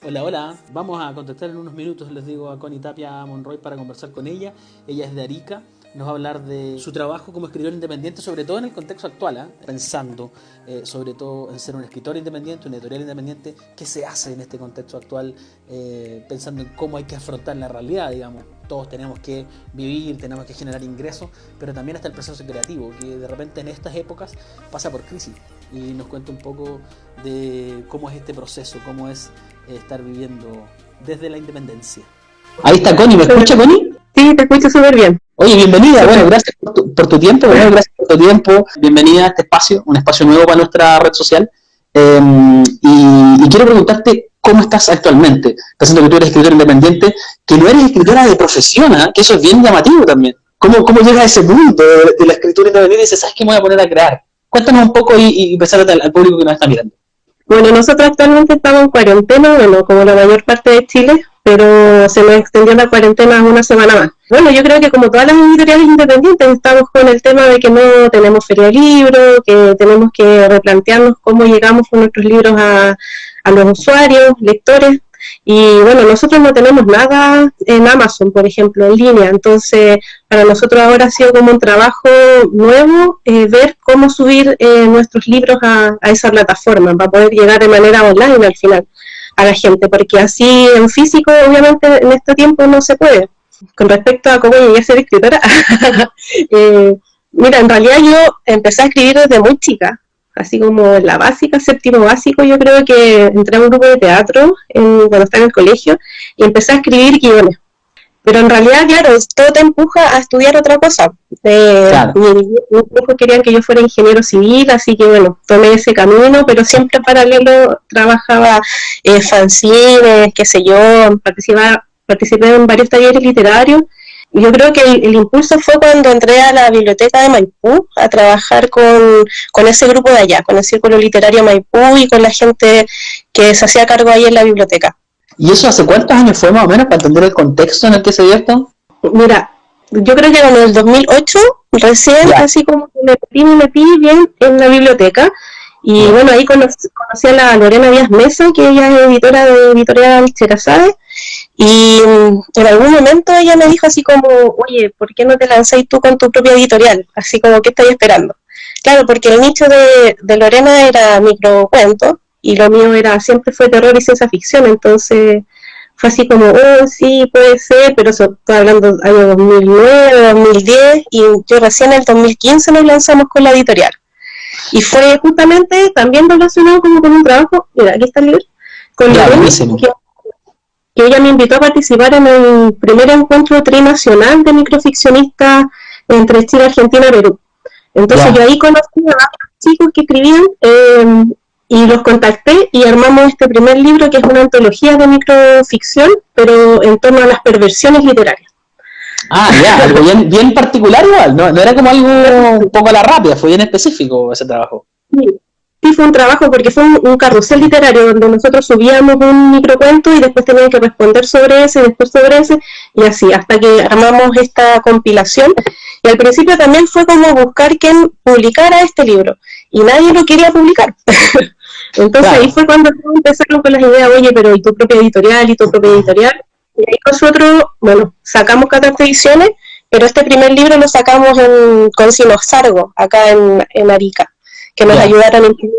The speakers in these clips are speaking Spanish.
Hola, hola. Vamos a contactar en unos minutos, les digo, a Connie Tapia Monroy para conversar con ella. Ella es de Arica. Nos va a hablar de su trabajo como escritor independiente, sobre todo en el contexto actual, pensando sobre todo en ser un escritor independiente, un editorial independiente. ¿Qué se hace en este contexto actual? Pensando en cómo hay que afrontar la realidad, digamos. Todos tenemos que vivir, tenemos que generar ingresos, pero también está el proceso creativo, que de repente en estas épocas pasa por crisis. Y nos cuenta un poco de cómo es este proceso, cómo es estar viviendo desde la independencia. Ahí está Connie, ¿me escucha, Connie? Sí, te escucho súper bien. Oye, bienvenida, bueno, gracias por tu tiempo, bueno, gracias por tu tiempo, bienvenida a este espacio, un espacio nuevo para nuestra red social, y quiero preguntarte cómo estás actualmente, pensando que tú eres escritora independiente, que no eres escritora de profesión, ¿eh? Que eso es bien llamativo también. ¿Cómo llegas a ese mundo de la escritura independiente y dices, ¿sabes qué me voy a poner a crear? Cuéntanos un poco y presentarte al público que nos está mirando. Bueno, nosotros actualmente estamos en cuarentena, bueno, como la mayor parte de Chile, pero se nos extendió la cuarentena una semana más. Bueno, yo creo que como todas las editoriales independientes estamos con el tema de que no tenemos feria de libros, que tenemos que replantearnos cómo llegamos con nuestros libros a los usuarios, lectores. Y bueno, nosotros no tenemos nada en Amazon, por ejemplo, en línea, entonces para nosotros ahora ha sido como un trabajo nuevo ver cómo subir nuestros libros a esa plataforma para poder llegar de manera online al final a la gente, porque así en físico obviamente en este tiempo no se puede. Con respecto a cómo llegué a ser escritora, mira, en realidad yo empecé a escribir desde muy chica, así como la básica, séptimo básico, yo creo que entré a un grupo de teatro cuando estaba en el colegio y empecé a escribir guiones. Pero en realidad, claro, todo te empuja a estudiar otra cosa. Claro. Mis hijos querían que yo fuera ingeniero civil, así que bueno, tomé ese camino, pero siempre paralelo trabajaba fanzines, qué sé yo, participé en varios talleres literarios. Yo creo que el impulso fue cuando entré a la biblioteca de Maipú a trabajar con ese grupo de allá, con el Círculo Literario Maipú y con la gente que se hacía cargo ahí en la biblioteca. ¿Y eso hace cuántos años fue más o menos para entender el contexto en el que se dio esto? Mira, yo creo que en el 2008, recién, así como me metí bien en la biblioteca. Y bueno, ahí conocí a la Lorena Díaz Mesa, que ella es editora de Editorial Cherazade. Y en algún momento ella me dijo así como, oye, ¿por qué no te lanzáis tú con tu propia editorial? Así como, ¿qué estáis esperando? Claro, porque el nicho de Lorena era microcuentos y lo mío siempre fue terror y ciencia ficción, entonces fue así como, oh, sí, puede ser, pero eso estoy hablando del año 2009, 2010, y yo recién en el 2015 nos lanzamos con la editorial. Y fue justamente también relacionado como con un trabajo, mira, aquí está el libro, con que ella me invitó a participar en el primer encuentro trinacional de microficcionistas entre Chile, Argentina y Perú. Entonces yo ahí conocí a varios chicos que escribían y los contacté y armamos este primer libro que es una antología de microficción, pero en torno a las perversiones literarias. Ah, ya, algo bien particular igual, no era como algo un poco a la rápida, fue bien específico ese trabajo. Sí, fue un trabajo porque fue un carrusel literario donde nosotros subíamos un microcuento y después tenían que responder sobre ese, después sobre ese, y así, hasta que armamos esta compilación. Y al principio también fue como buscar quién publicara este libro, y nadie lo quería publicar. Entonces ahí fue cuando empezaron con las ideas, oye, pero ¿y tu propia editorial? ¿Y tu propia editorial? Y ahí nosotros, bueno, sacamos 14 ediciones, pero este primer libro lo sacamos con Sinosargo, acá en Arica, que nos ayudaron a imprimir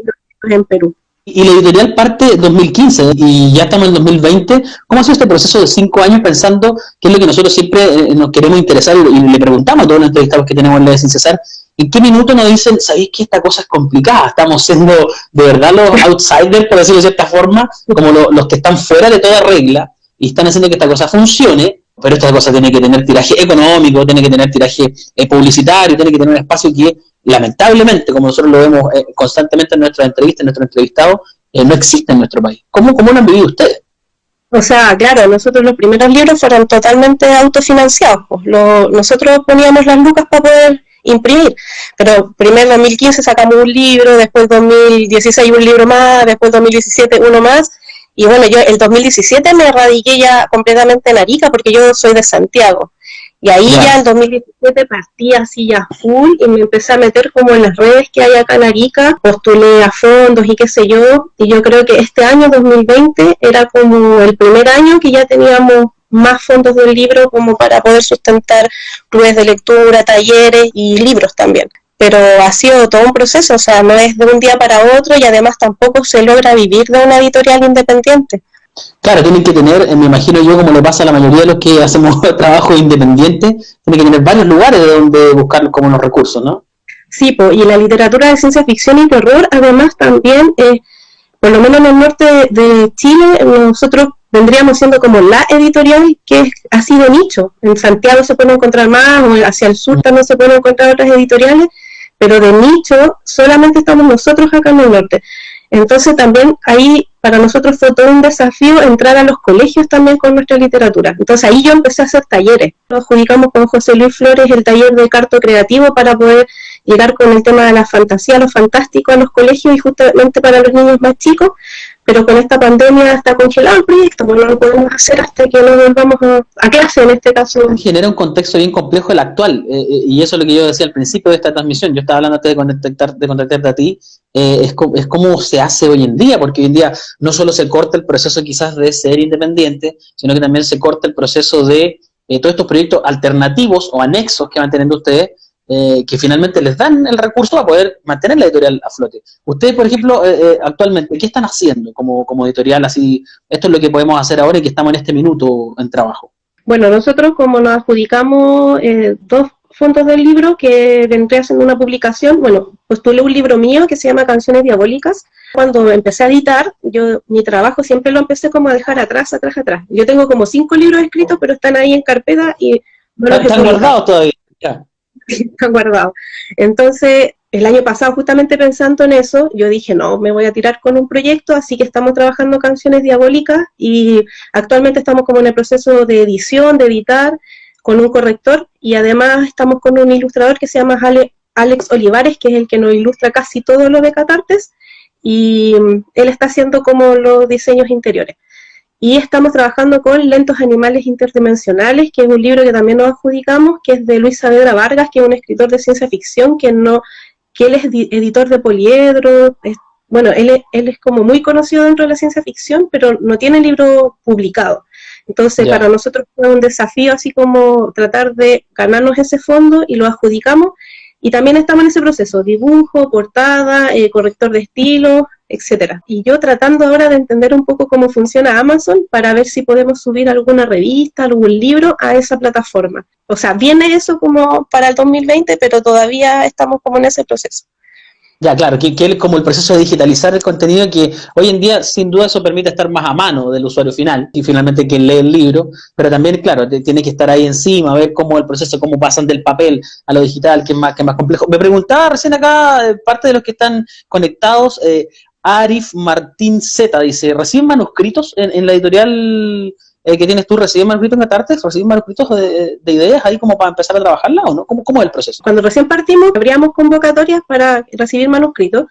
en Perú. Y la editorial parte 2015 y ya estamos en 2020. ¿Cómo ha sido este proceso de 5 años pensando qué es lo que nosotros siempre nos queremos interesar y le preguntamos a todos los entrevistados que tenemos en la de Sin Cesar? ¿En qué minuto nos dicen, sabéis que esta cosa es complicada? Estamos siendo de verdad los outsiders, por decirlo de cierta forma, como los que están fuera de toda regla y están haciendo que esta cosa funcione, pero esta cosa tiene que tener tiraje económico, tiene que tener tiraje publicitario, tiene que tener un espacio que lamentablemente, como nosotros lo vemos constantemente en nuestras entrevistas, en nuestros entrevistados, no existe en nuestro país. ¿Cómo lo han vivido ustedes? O sea, claro, nosotros los primeros libros fueron totalmente autofinanciados. Nosotros poníamos las lucas para poder imprimir, pero primero en 2015 sacamos un libro, después 2016 un libro más, después 2017 uno más, y bueno, yo el 2017 me radiqué ya completamente en Arica porque yo soy de Santiago. Y ahí Ya. ya en 2017 partí así ya full y me empecé a meter como en las redes que hay acá en Arica, postulé a fondos y qué sé yo, y yo creo que este año 2020 era como el primer año que ya teníamos más fondos del libro como para poder sustentar clubes de lectura, talleres y libros también. Pero ha sido todo un proceso, o sea, no es de un día para otro y además tampoco se logra vivir de una editorial independiente. Claro, tienen que tener, me imagino yo, como le pasa a la mayoría de los que hacemos trabajo independiente, tienen que tener varios lugares de donde buscar como los recursos, ¿no? Sí, po, y la literatura de ciencia ficción y terror además también, por lo menos en el norte de Chile, nosotros vendríamos siendo como la editorial que es así de nicho. En Santiago se pueden encontrar más, o hacia el sur también se pueden encontrar otras editoriales, pero de nicho solamente estamos nosotros acá en el norte. Entonces también ahí para nosotros fue todo un desafío entrar a los colegios también con nuestra literatura. Entonces ahí yo empecé a hacer talleres. Nos adjudicamos con José Luis Flores el taller de carto creativo para poder llegar con el tema de la fantasía, lo fantástico a los colegios y justamente para los niños más chicos, pero con esta pandemia está congelado el proyecto, pues no lo podemos hacer hasta que no volvamos a clase en este caso. Genera un contexto bien complejo el actual, y eso es lo que yo decía al principio de esta transmisión. Yo estaba hablando antes de contactarte a ti, es cómo se hace hoy en día, porque hoy en día no solo se corta el proceso quizás de ser independiente, sino que también se corta el proceso de todos estos proyectos alternativos o anexos que van teniendo ustedes, que finalmente les dan el recurso para poder mantener la editorial a flote. Ustedes, por ejemplo, actualmente, ¿qué están haciendo como editorial? Así, esto es lo que podemos hacer ahora y que estamos en este minuto en trabajo. Bueno, nosotros como nos adjudicamos 2 fondos del libro que vendría haciendo una publicación, bueno, postulé un libro mío que se llama Canciones Diabólicas. Cuando empecé a editar, yo mi trabajo siempre lo empecé como a dejar atrás. Yo tengo como 5 libros escritos, pero están ahí en carpeta y no los he Están guardados todavía. Ya. Están guardados. Entonces, el año pasado, justamente pensando en eso, yo dije, no, me voy a tirar con un proyecto, así que estamos trabajando Canciones Diabólicas y actualmente estamos como en el proceso de edición, de editar, con un corrector, y además estamos con un ilustrador que se llama Alex Olivares, que es el que nos ilustra casi todo lo de Catartes, y él está haciendo como los diseños interiores. Y estamos trabajando con Lentos Animales Interdimensionales, que es un libro que también nos adjudicamos, que es de Luis Saavedra Vargas, que es un escritor de ciencia ficción, que él es editor de Poliedro. Bueno, él es como muy conocido dentro de la ciencia ficción, pero no tiene libro publicado. Entonces, para nosotros fue un desafío así como tratar de ganarnos ese fondo y lo adjudicamos. Y también estamos en ese proceso, dibujo, portada, corrector de estilo, etcétera. Y yo tratando ahora de entender un poco cómo funciona Amazon para ver si podemos subir alguna revista, algún libro a esa plataforma. O sea, viene eso como para el 2020, pero todavía estamos como en ese proceso. Ya, claro, que es como el proceso de digitalizar el contenido, que hoy en día sin duda eso permite estar más a mano del usuario final y finalmente quien lee el libro, pero también, claro, tiene que estar ahí encima, ver cómo el proceso, cómo pasan del papel a lo digital, que es más complejo. Me preguntaba recién acá, parte de los que están conectados, Arif Martín Z dice, ¿reciben manuscritos en la editorial que tienes tú? ¿Reciben manuscritos en Catartes? ¿Reciben manuscritos de ideas ahí como para empezar a trabajarla o no? ¿Cómo es el proceso? Cuando recién partimos, abríamos convocatorias para recibir manuscritos,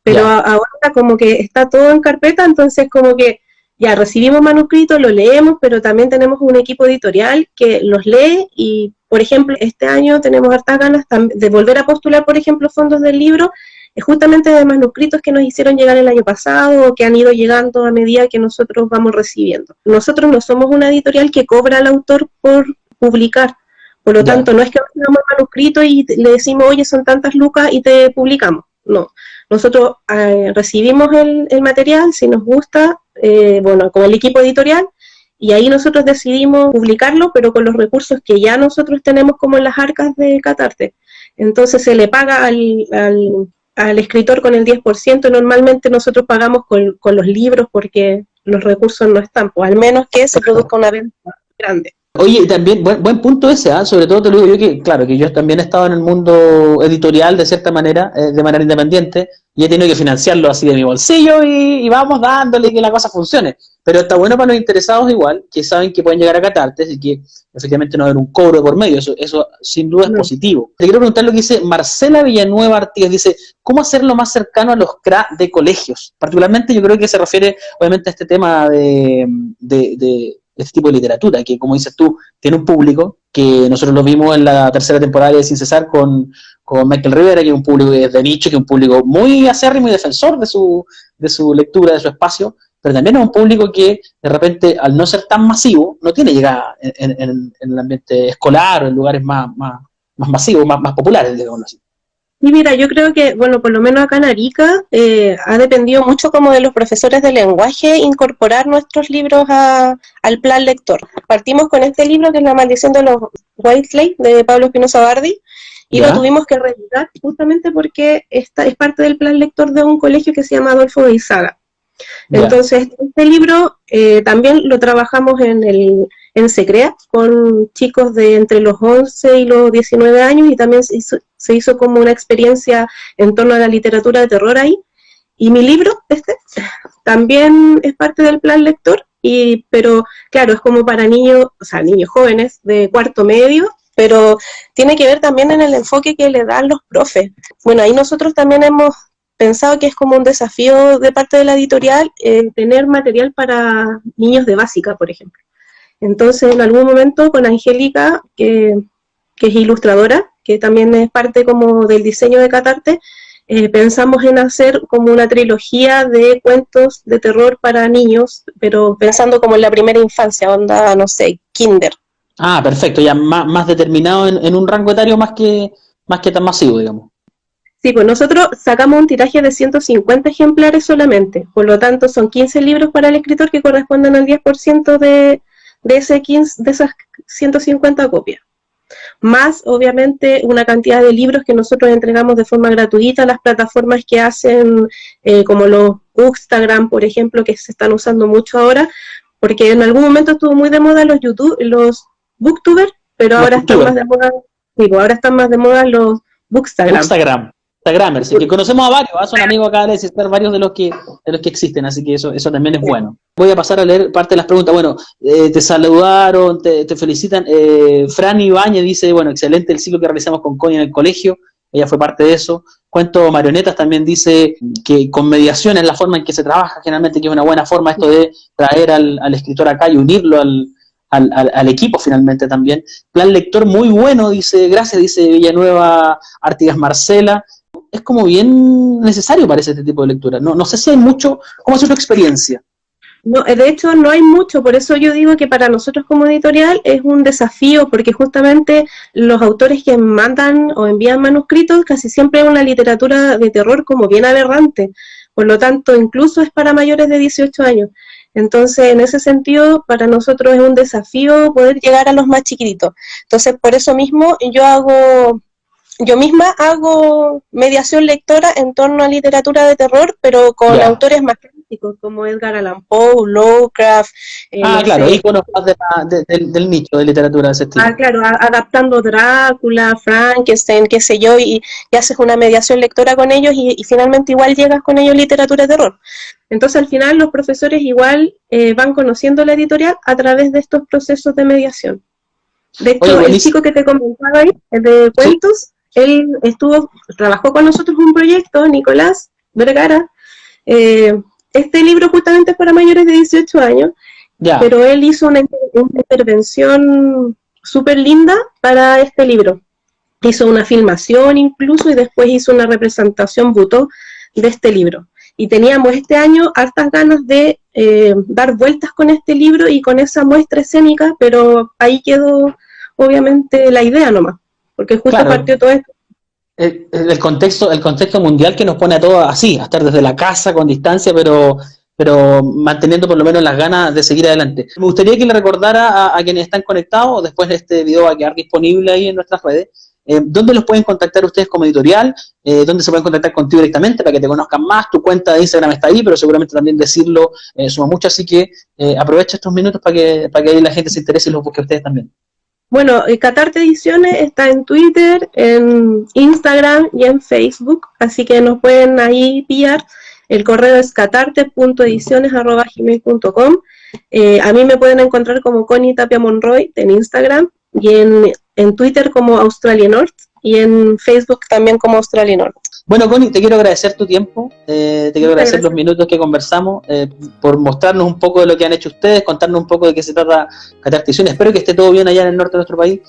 pero ahora como que está todo en carpeta, entonces como que ya recibimos manuscritos, los leemos, pero también tenemos un equipo editorial que los lee y, por ejemplo, este año tenemos hartas ganas de volver a postular, por ejemplo, fondos del libro, justamente de manuscritos que nos hicieron llegar el año pasado o que han ido llegando a medida que nosotros vamos recibiendo. Nosotros no somos una editorial que cobra al autor por publicar, por lo tanto no es que recibamos el manuscrito y le decimos, oye, son tantas lucas y te publicamos. No, nosotros recibimos el material, si nos gusta, bueno, con el equipo editorial, y ahí nosotros decidimos publicarlo, pero con los recursos que ya nosotros tenemos como en las arcas de Catarte. Entonces se le paga al escritor con el 10%, normalmente nosotros pagamos con los libros porque los recursos no están, pues al menos que se produzca una venta grande. Oye, también, buen punto ese, sobre todo te lo digo yo que, claro, que yo también he estado en el mundo editorial de cierta manera, de manera independiente, y he tenido que financiarlo así de mi bolsillo y vamos dándole que la cosa funcione. Pero está bueno para los interesados igual, que saben que pueden llegar a Catartes y que efectivamente no va a haber un cobro por medio, eso sin duda es positivo. Te quiero preguntar lo que dice Marcela Villanueva Artigas, dice, ¿cómo hacerlo más cercano a los CRA de colegios? Particularmente yo creo que se refiere obviamente a este tema de este tipo de literatura, que como dices tú, tiene un público, que nosotros lo vimos en la tercera temporada de Sin Cesar con Michael Rivera, que es un público de nicho, que es un público muy acérrimo y defensor de su lectura, de su espacio, pero también es un público que de repente, al no ser tan masivo, no tiene llegada en el ambiente escolar o en lugares más masivos, más populares, digamos así. Y mira, yo creo que, bueno, por lo menos acá en Arica, ha dependido mucho como de los profesores de lenguaje incorporar nuestros libros al plan lector. Partimos con este libro que es La maldición de los Whiteley, de Pablo Espinosa Bardi, y ¿Ya? lo tuvimos que reeditar justamente porque esta es parte del plan lector de un colegio que se llama Adolfo de Izaga. ¿Ya? Entonces, este libro también lo trabajamos en Secrea con chicos de entre los 11 y los 19 años, y también se hizo como una experiencia en torno a la literatura de terror ahí. Y mi libro, también es parte del plan lector, pero claro, es como para niños, o sea, niños jóvenes de cuarto medio, pero tiene que ver también en el enfoque que le dan los profes. Bueno, ahí nosotros también hemos pensado que es como un desafío de parte de la editorial tener material para niños de básica, por ejemplo. Entonces, en algún momento con Angélica, que es ilustradora, que también es parte como del diseño de Catarte, pensamos en hacer como una trilogía de cuentos de terror para niños, pero pensando como en la primera infancia, onda, no sé, kinder. Ah, perfecto, ya más determinado en un rango etario más que tan masivo, digamos. Sí, pues nosotros sacamos un tiraje de 150 ejemplares solamente, por lo tanto son 15 libros para el escritor que corresponden al 10% de esas 150 copias. Más, obviamente, una cantidad de libros que nosotros entregamos de forma gratuita a las plataformas que hacen, como los Bookstagram, por ejemplo, que se están usando mucho ahora, porque en algún momento estuvo muy de moda los booktubers, pero ahora están más de moda, digo, ahora están más de moda los Bookstagram. Instagramers, que conocemos a varios, son amigos acá de existir varios de los que existen, así que eso también es bueno. Voy a pasar a leer parte de las preguntas. Bueno, te saludaron, te felicitan. Fran Ibáñez dice, bueno, excelente el ciclo que realizamos con Connie en el colegio, ella fue parte de eso. Cuento Marionetas también dice que con mediación es la forma en que se trabaja, generalmente, que es una buena forma esto de traer al escritor acá y unirlo al equipo finalmente también. Plan lector muy bueno, dice, gracias, dice Villanueva Artigas Marcela. Es como bien necesario para este tipo de lectura. No sé si hay mucho. ¿Cómo es tu experiencia? No, de hecho no hay mucho, por eso yo digo que para nosotros como editorial es un desafío, porque justamente los autores que mandan o envían manuscritos casi siempre es una literatura de terror como bien aberrante, por lo tanto incluso es para mayores de 18 años. Entonces, en ese sentido, para nosotros es un desafío poder llegar a los más chiquititos. Entonces, por eso mismo yo misma hago mediación lectora en torno a literatura de terror, pero con autores más clásicos, como Edgar Allan Poe, Lovecraft. Claro, íconos más del nicho de literatura de ese estilo. Claro, adaptando Drácula, Frankenstein, qué sé yo, y haces una mediación lectora con ellos y finalmente igual llegas con ellos a literatura de terror. Entonces, al final, los profesores igual van conociendo la editorial a través de estos procesos de mediación. De hecho, el chico que te comentaba ahí, de cuentos, él trabajó con nosotros un proyecto, Nicolás Vergara. Este libro justamente es para mayores de 18 años, pero él hizo una intervención súper linda para este libro. Hizo una filmación incluso y después hizo una representación butó de este libro. Y teníamos este año hartas ganas de dar vueltas con este libro y con esa muestra escénica, pero ahí quedó obviamente la idea nomás, porque justo partió todo esto. El contexto mundial que nos pone a todos así, a estar desde la casa con distancia, pero manteniendo por lo menos las ganas de seguir adelante. Me gustaría que le recordara a quienes están conectados, después de este video va a quedar disponible ahí en nuestras redes, ¿dónde los pueden contactar ustedes como editorial? ¿Dónde se pueden contactar contigo directamente para que te conozcan más? Tu cuenta de Instagram está ahí, pero seguramente también decirlo suma mucho, así que aprovecha estos minutos para que ahí la gente se interese y los busque a ustedes también. Bueno, Catarte Ediciones está en Twitter, en Instagram y en Facebook, así que nos pueden ahí pillar. El correo es catarte.ediciones@gmail.com. A mí me pueden encontrar como Connie Tapia Monroy en Instagram y en Twitter como Australia North. y en Facebook también como Australinor. Bueno, Connie, te quiero agradecer tu tiempo, te quiero agradecer los minutos que conversamos, por mostrarnos un poco de lo que han hecho ustedes, contarnos un poco de qué se trata Catarticción. Espero que esté todo bien allá en el norte de nuestro país,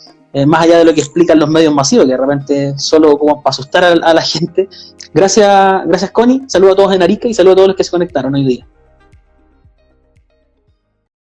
más allá de lo que explican los medios masivos, que de repente solo como para asustar a la gente. Gracias Connie, saludos a todos en Arica y saludos a todos los que se conectaron hoy día.